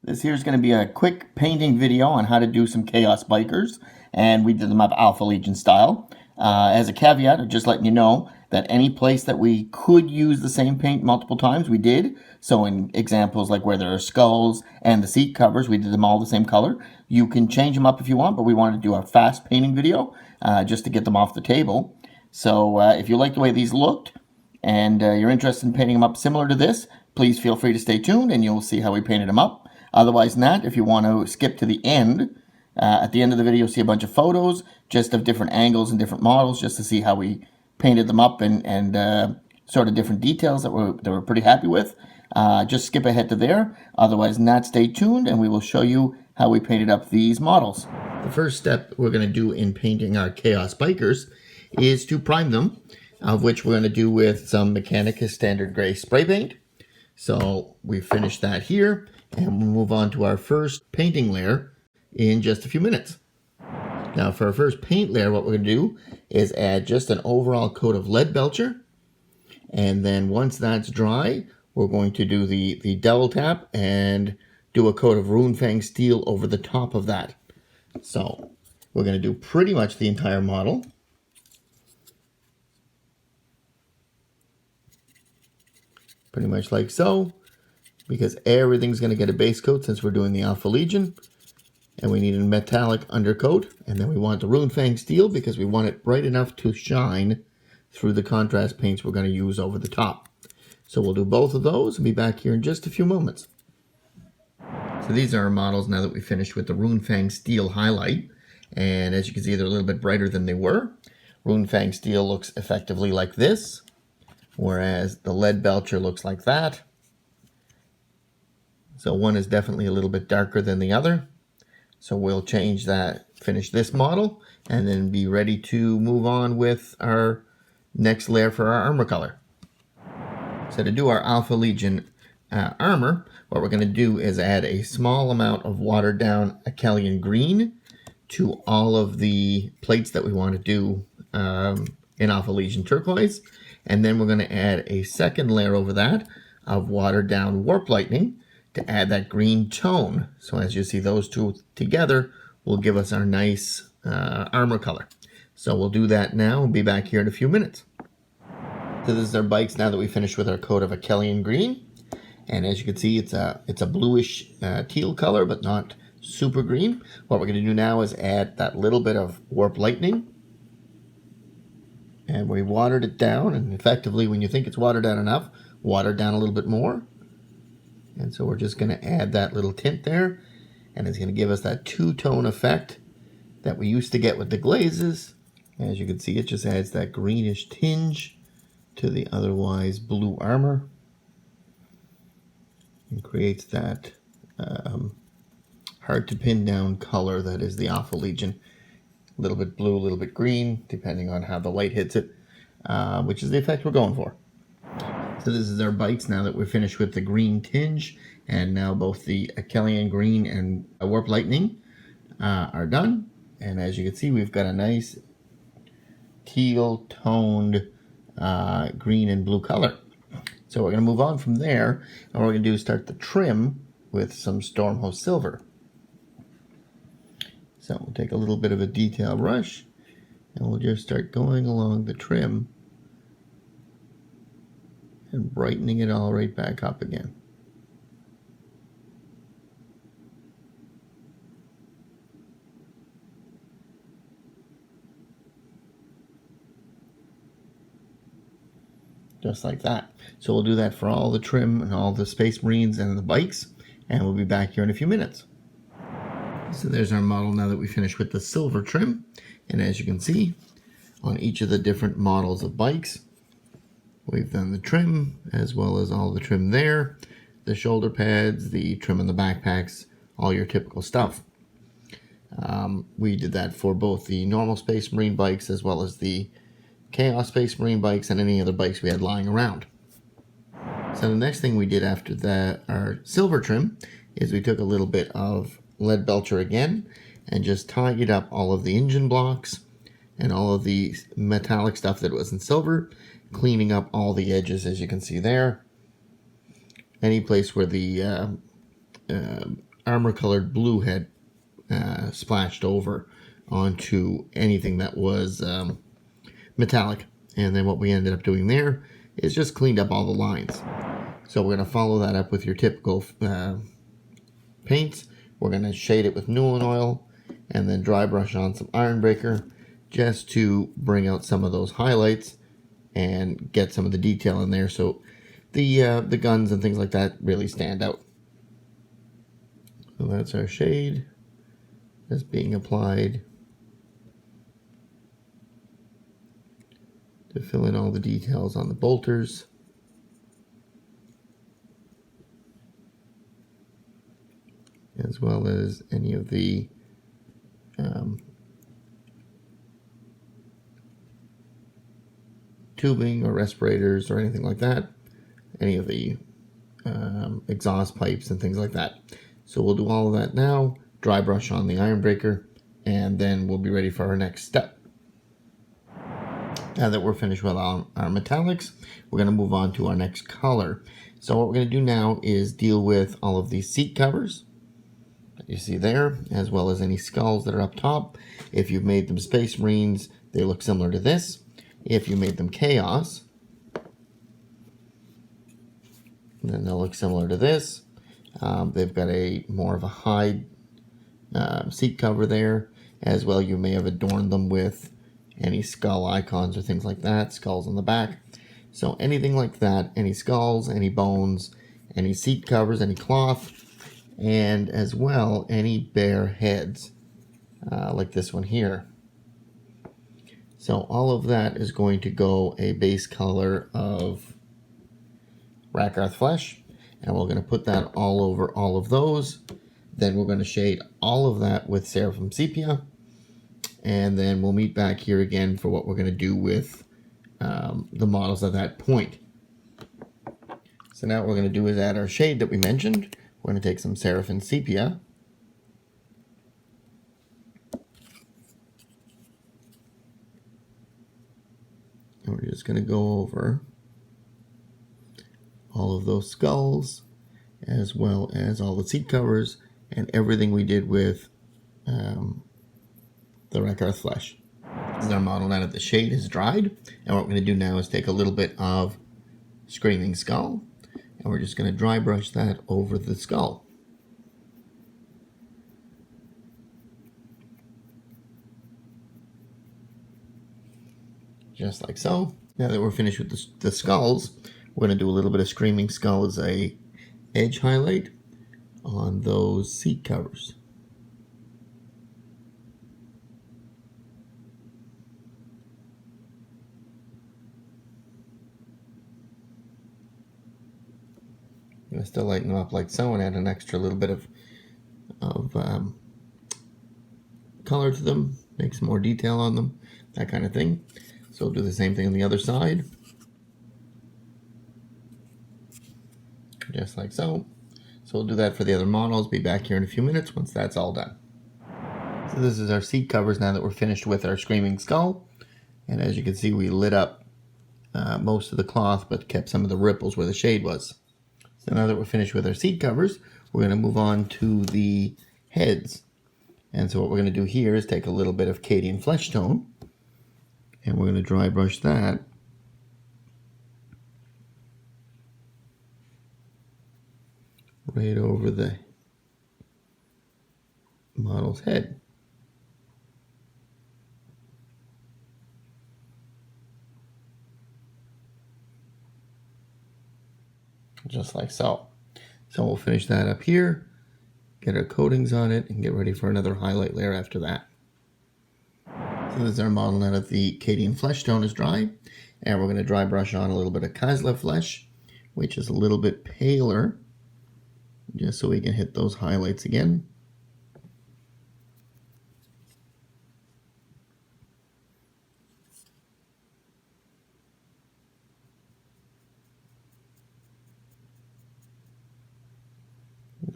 This here is going to be a quick painting video on how to do some Chaos Bikers, and we did them up Alpha Legion style. As a caveat, I'm just letting you know that any place that we could use the same paint multiple times, we did. So in examples like where there are skulls and the seat covers, we did them all the same color. You can change them up if you want, but we wanted to do a fast painting video just to get them off the table. So if you like the way these looked and you're interested in painting them up similar to this, please feel free to stay tuned and you'll see how we painted them up. Otherwise than that, if you want to skip to the end, at the end of the video, see a bunch of photos just of different angles and different models just to see how we painted them up and sort of different details that we're pretty happy with. Just skip ahead to there. Otherwise than that, stay tuned and we will show you how we painted up these models. The first step we're going to do in painting our Chaos Bikers is to prime them, of which we're going to do with some Mechanicus Standard Gray spray paint. So we finished that here. And we'll move on to our first painting layer in just a few minutes. Now for our first paint layer, what we're going to do is add just an overall coat of Leadbelcher. And then once that's dry, we're going to do the double tap and do a coat of Runefang steel over the top of that. So we're going to do pretty much the entire model. Pretty much like so. Because everything's going to get a base coat since we're doing the Alpha Legion. And we need a metallic undercoat. And then we want the Runefang steel because we want it bright enough to shine through the contrast paints we're going to use over the top. So we'll do both of those and be back here in just a few moments. So these are our models now that we finished with the Runefang steel highlight. And as you can see, they're a little bit brighter than they were. Runefang steel looks effectively like this, whereas the Leadbelcher looks like that. So one is definitely a little bit darker than the other. So we'll change that, finish this model, and then be ready to move on with our next layer for our armor color. So to do our Alpha Legion armor, what we're going to do is add a small amount of watered down Akhelian green to all of the plates that we want to do in Alpha Legion turquoise. And then we're going to add a second layer over that of watered down warp lightning to add that green tone. So as you see, those two together will give us our nice armor color. So we'll do that now and be back here in a few minutes. So this is our bikes now that we finished with our coat of Akhelian green. And as you can see, it's a bluish teal color, but not super green. What we're going to do now is add that little bit of warp lightning. And we watered it down, and effectively when you think it's watered down enough, water it down a little bit more. And so we're just going to add that little tint there, and it's going to give us that two-tone effect that we used to get with the glazes. As you can see, it just adds that greenish tinge to the otherwise blue armor and creates that hard to pin down color that is the Alpha Legion. A little bit blue, a little bit green, depending on how the light hits it, which is the effect we're going for. So this is our bikes now that we're finished with the green tinge, and now both the Akhelian green and warp lightning are done. And as you can see, we've got a nice teal toned green and blue color. So we're going to move on from there, and what we're going to do is start the trim with some Stormhost silver. So we'll take a little bit of a detail brush, and we'll just start going along the trim and brightening it all right back up again. Just like that. So we'll do that for all the trim and all the Space Marines and the bikes, and we'll be back here in a few minutes. So there's our model now that we finished with the silver trim, and as you can see on each of the different models of bikes, we've done the trim as well as all the trim there, the shoulder pads, the trim on the backpacks, all your typical stuff. We did that for both the normal Space Marine bikes as well as the Chaos Space Marine bikes and any other bikes we had lying around. So the next thing we did after that, our silver trim, is we took a little bit of Leadbelcher again and just tidied up all of the engine blocks and all of the metallic stuff that was in silver, cleaning up all the edges as you can see there. Any place where the armor-colored blue had splashed over onto anything that was metallic. And then what we ended up doing there is just cleaned up all the lines. So we're going to follow that up with your typical paints. We're going to shade it with Nuln oil and then dry brush on some Ironbreaker just to bring out some of those highlights and get some of the detail in there so the guns and things like that really stand out. So that's our shade that's being applied to fill in all the details on the bolters. As well as any of the tubing or respirators or anything like that. Any of the exhaust pipes and things like that. So we'll do all of that now, dry brush on the Ironbreaker, and then we'll be ready for our next step. Now that we're finished with our metallics, we're going to move on to our next color. So what we're going to do now is deal with all of these seat covers that you see there, as well as any skulls that are up top. If you've made them Space Marines, they look similar to this. If you made them Chaos, then they'll look similar to this. They've got a more of a hide seat cover there. As well, you may have adorned them with any skull icons or things like that, skulls on the back. So anything like that, any skulls, any bones, any seat covers, any cloth, and as well any bare heads, like this one here. So all of that is going to go a base color of Rakarth flesh, and we're going to put that all over all of those. Then we're going to shade all of that with Seraphim Sepia, and then we'll meet back here again for what we're going to do with the models at that point. So now what we're going to do is add our shade that we mentioned. We're going to take some Seraphim Sepia, and we're just going to go over all of those skulls, as well as all the seat covers and everything we did with the Rakarth flesh. This is our model now that the shade is dried, and what we're going to do now is take a little bit of Screaming Skull, and we're just going to dry brush that over the skull. Just like so. Now that we're finished with the skulls, we're going to do a little bit of Screaming Skull as a edge highlight on those seat covers. I'm going to still lighten them up like so and add an extra little bit of color to them, make some more detail on them, that kind of thing. So we'll do the same thing on the other side. Just like so. So we'll do that for the other models. Be back here in a few minutes once that's all done. So this is our seat covers now that we're finished with our Screaming Skull. And as you can see, we lit up most of the cloth, but kept some of the ripples where the shade was. So now that we're finished with our seat covers, we're going to move on to the heads. And so what we're going to do here is take a little bit of Cadian Fleshtone, and we're going to dry brush that right over the model's head. Just like so. So we'll finish that up here, get our coatings on it, and get ready for another highlight layer after that. So this is our model now that the Cadian Fleshtone is dry, and we're going to dry brush on a little bit of Kislev flesh, which is a little bit paler, just so we can hit those highlights again.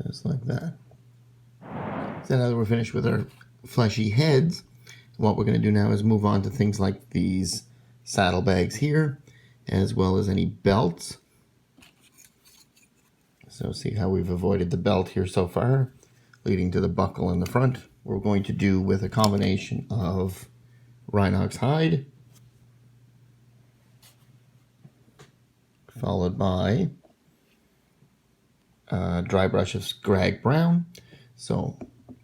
Just like that. So now that we're finished with our fleshy heads, what we're going to do now is move on to things like these saddlebags here, as well as any belts. So see how we've avoided the belt here so far. leading to the buckle in the front. We're going to do with a combination of Rhinox hide, followed by dry brush of Skrag brown. So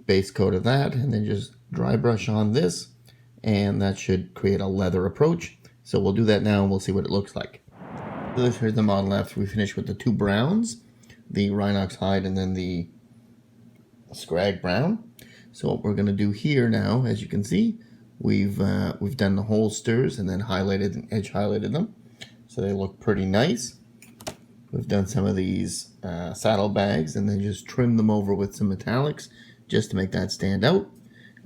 base coat of that, and then just dry brush on this, and that should create a leather approach. So we'll do that now and we'll see what it looks like. So here's the model after we finish with the two browns, the Rhinox hide and then the Skrag brown. So what we're going to do here now, as you can see, we've done the holsters and then highlighted and edge highlighted them, so they look pretty nice. We've done some of these saddlebags and then just trimmed them over with some metallics just to make that stand out,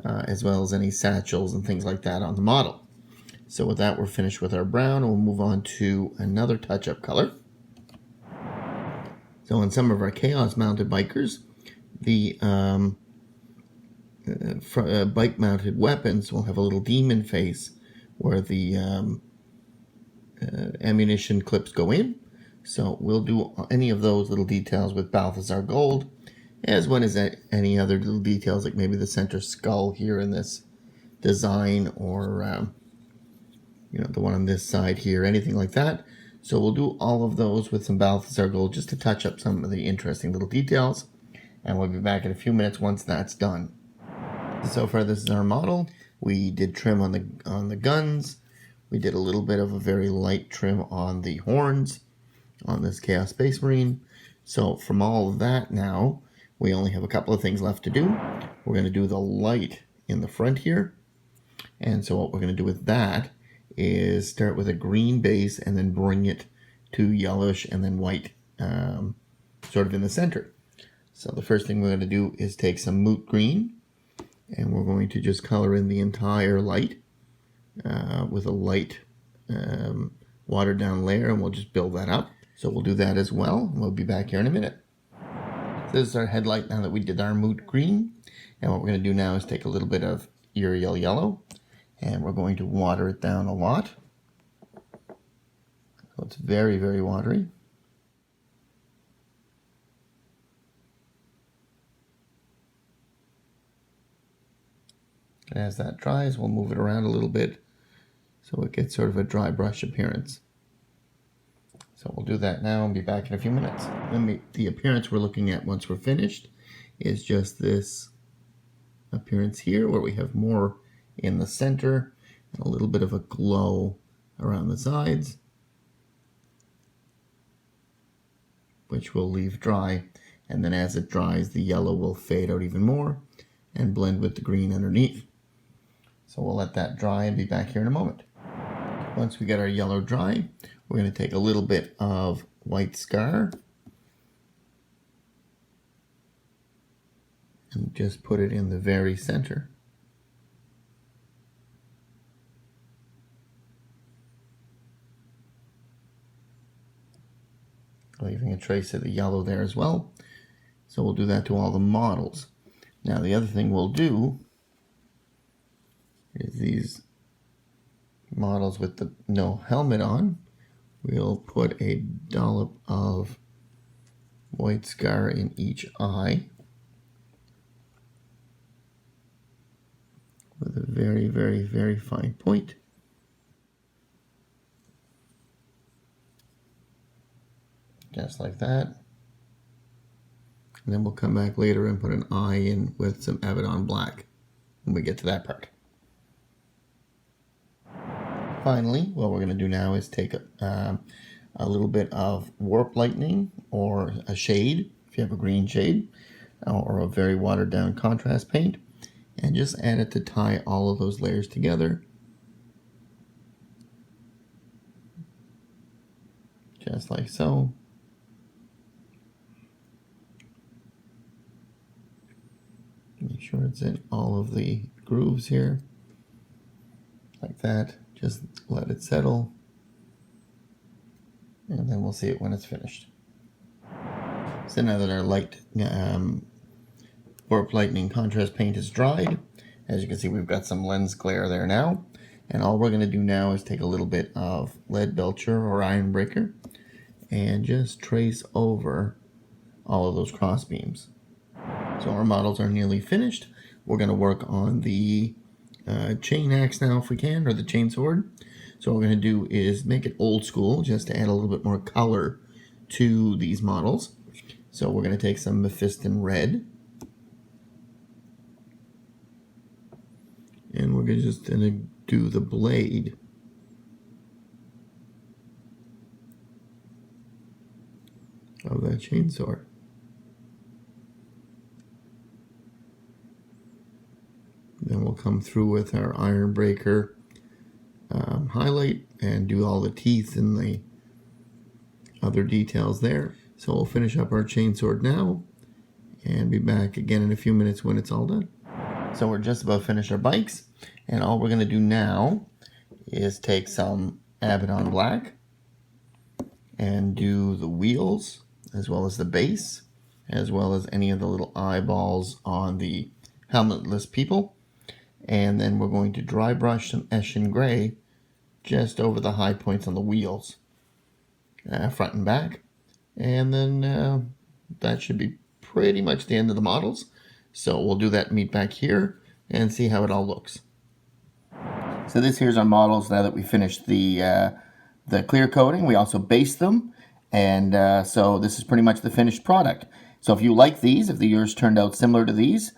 as well as any satchels and things like that on the model. So with that, we're finished with our brown, and we'll move on to another touch-up color. So in some of our Chaos-mounted bikers, the bike-mounted weapons will have a little demon face where the ammunition clips go in. So we'll do any of those little details with Balthasar gold, as well as any other little details, like maybe the center skull here in this design, or the one on this side here, anything like that. So we'll do all of those with some Balthasar gold just to touch up some of the interesting little details, and we'll be back in a few minutes once that's done. So far, this is our model. We did trim on the guns. We did a little bit of a very light trim on the horns on this Chaos Space Marine. So from all of that now, we only have a couple of things left to do. We're going to do the light in the front here. And so what we're going to do with that is start with a green base and then bring it to yellowish and then white, sort of in the center. So the first thing we're going to do is take some Moot green, and we're going to just color in the entire light with a light watered down layer, and we'll just build that up. So we'll do that as well. We'll be back here in a minute. This is our headlight now that we did our Moot green. And what we're going to do now is take a little bit of Yriel yellow, and we're going to water it down a lot. So it's very, very watery. And as that dries, we'll move it around a little bit so it gets sort of a dry brush appearance. So we'll do that now and be back in a few minutes. The appearance we're looking at once we're finished is just this appearance here, where we have more in the center and a little bit of a glow around the sides, which we'll leave dry. And then as it dries, the yellow will fade out even more and blend with the green underneath. So we'll let that dry and be back here in a moment. Once we get our yellow dry, we're going to take a little bit of white scar and just put it in the very center. Leaving a trace of the yellow there as well. So we'll do that to all the models. Now the other thing we'll do is these models with the no helmet on, we'll put a dollop of white scar in each eye with a very, very, very fine point. Just like that. And then we'll come back later and put an eye in with some Abaddon black when we get to that part. Finally, what we're going to do now is take a little bit of warp lightning or a shade, if you have a green shade, or a very watered down contrast paint, and just add it to tie all of those layers together. Just like so. Make sure it's in all of the grooves here, like that. Just let it settle, and then we'll see it when it's finished. So now that our light warp lightning contrast paint is dried, as you can see, we've got some lens glare there now, and all we're going to do now is take a little bit of Leadbelcher or Ironbreaker and just trace over all of those cross beams. So our models are nearly finished. We're going to work on the chain axe now if we can, or the chain sword. So what we're going to do is make it old school just to add a little bit more color to these models. So we're going to take some Mephiston Red. And we're just going to do the blade. Of that chainsaw. Then we'll come through with our Ironbreaker highlight and do all the teeth and the other details there. So we'll finish up our chainsword now and be back again in a few minutes when it's all done. So we're just about finished our bikes, and all we're going to do now is take some Abaddon black and do the wheels as well as the base, as well as any of the little eyeballs on the helmetless people. And then we're going to dry brush some Eshen gray just over the high points on the wheels, front and back. And then that should be pretty much the end of the models. So we'll do that and meet back here and see how it all looks. So this here's our models now that we finished the clear coating. We also based them. And so this is pretty much the finished product. So if you like these, if the yours turned out similar to these,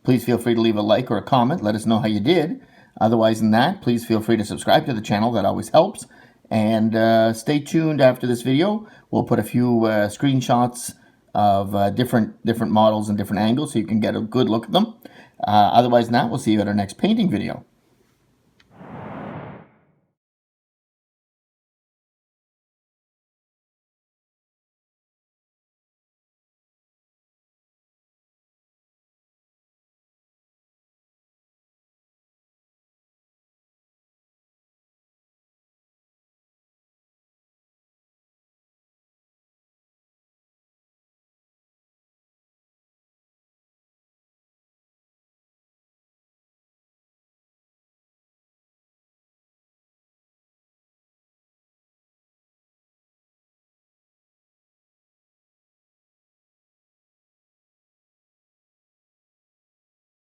please feel free to leave a like or a comment. Let us know how you did. Otherwise than that, please feel free to subscribe to the channel. That always helps. And stay tuned after this video. We'll put a few screenshots of different models and different angles so you can get a good look at them. Otherwise than that, we'll see you at our next painting video.